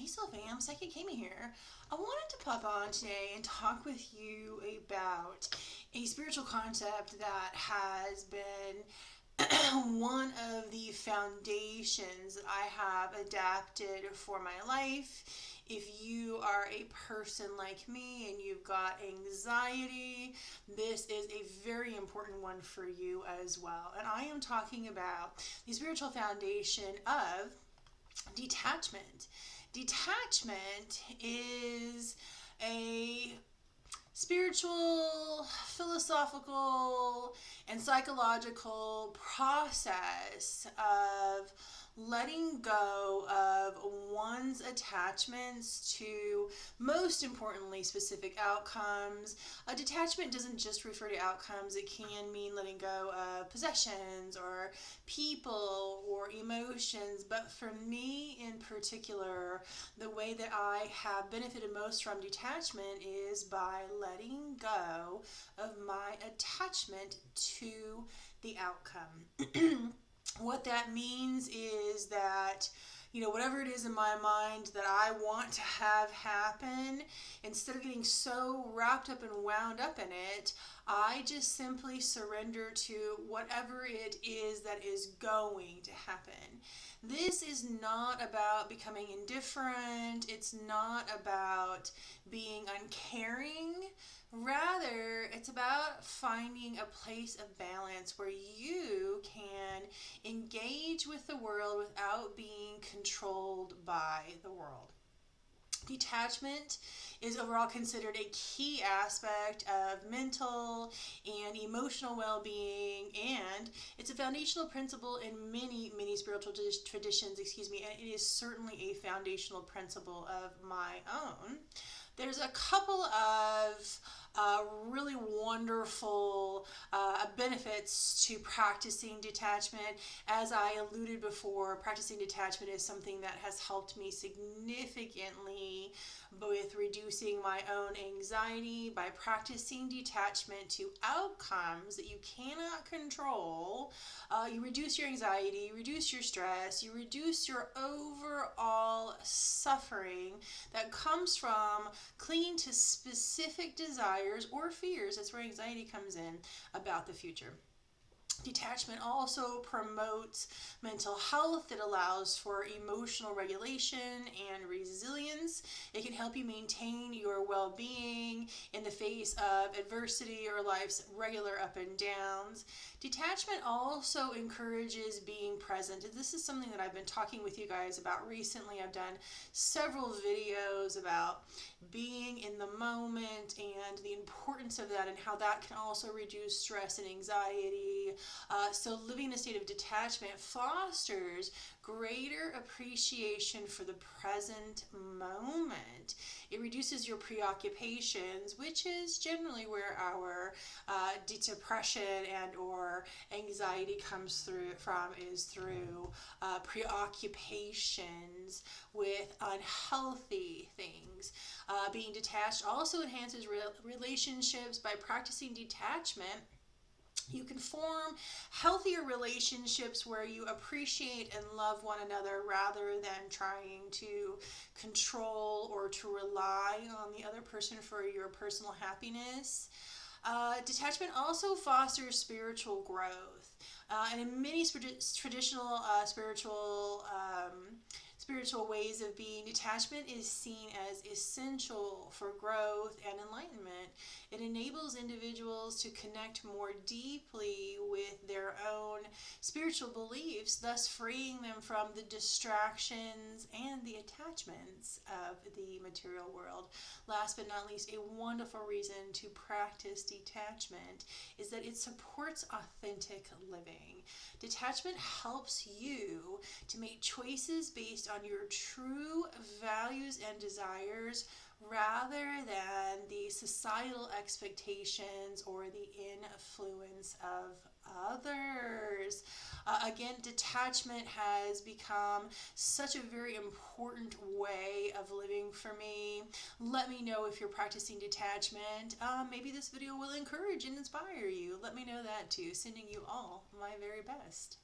Hey Sylvan, Second Kami here. I wanted to pop on today and talk with you about a spiritual concept that has been one of the foundations that I have adapted for my life. If you are a person like me and you've got anxiety, this is a very important one for you as well. And I am talking about the spiritual foundation of detachment. Detachment is a spiritual, philosophical, and psychological process of letting go of one's attachments to, most importantly, specific outcomes. A detachment doesn't just refer to outcomes, it can mean letting go of possessions or people or emotions. But for me in particular, the way that I have benefited most from detachment is by letting go of my attachment to the outcome. What that means is that, whatever it is in my mind that I want to have happen, instead of getting so wrapped up and wound up in it, I just simply surrender to whatever it is that is going to happen. This is not about becoming indifferent. It's not about being uncaring. Rather, it's about finding a place of balance where you can engage with the world without being controlled by the world. Detachment is overall considered a key aspect of mental and emotional well-being, and it's a foundational principle in many spiritual traditions, and it is certainly a foundational principle of my own. There's a couple of really wonderful benefits to practicing detachment. As I alluded before, practicing detachment is something that has helped me significantly with reducing my own anxiety. By practicing detachment to outcomes that you cannot control, you reduce your anxiety, you reduce your stress, you reduce your overall suffering that comes from clinging to specific desires or fears. That's where anxiety comes in about the future. Detachment also promotes mental health. It allows for emotional regulation and resilience. It can help you maintain your well-being in the face of adversity or life's regular up and downs. Detachment also encourages being present. This is something that I've been talking with you guys about recently. I've done several videos about being in the moment and the importance of that, and how that can also reduce stress and anxiety. So living in a state of detachment fosters greater appreciation for the present moment. It reduces your preoccupations, which is generally where our depression and or anxiety comes from, is through preoccupations with unhealthy things. Being detached also enhances relationships. By practicing detachment, you can form healthier relationships where you appreciate and love one another rather than trying to control or to rely on the other person for your personal happiness. Detachment also fosters spiritual growth. And in many traditional spiritual ways of being, detachment is seen as essential for growth and enlightenment. It enables individuals to connect more deeply with their own spiritual beliefs, thus freeing them from the distractions and the attachments of the material world. Last but not least, a wonderful reason to practice detachment is that it supports authentic living. Detachment helps you to make choices based on your true values and desires rather than the societal expectations or the influence of others. Again, detachment has become such a very important way of living for me. Let me know if you're practicing detachment. Maybe this video will encourage and inspire you. Let me know that too. Sending you all my very best.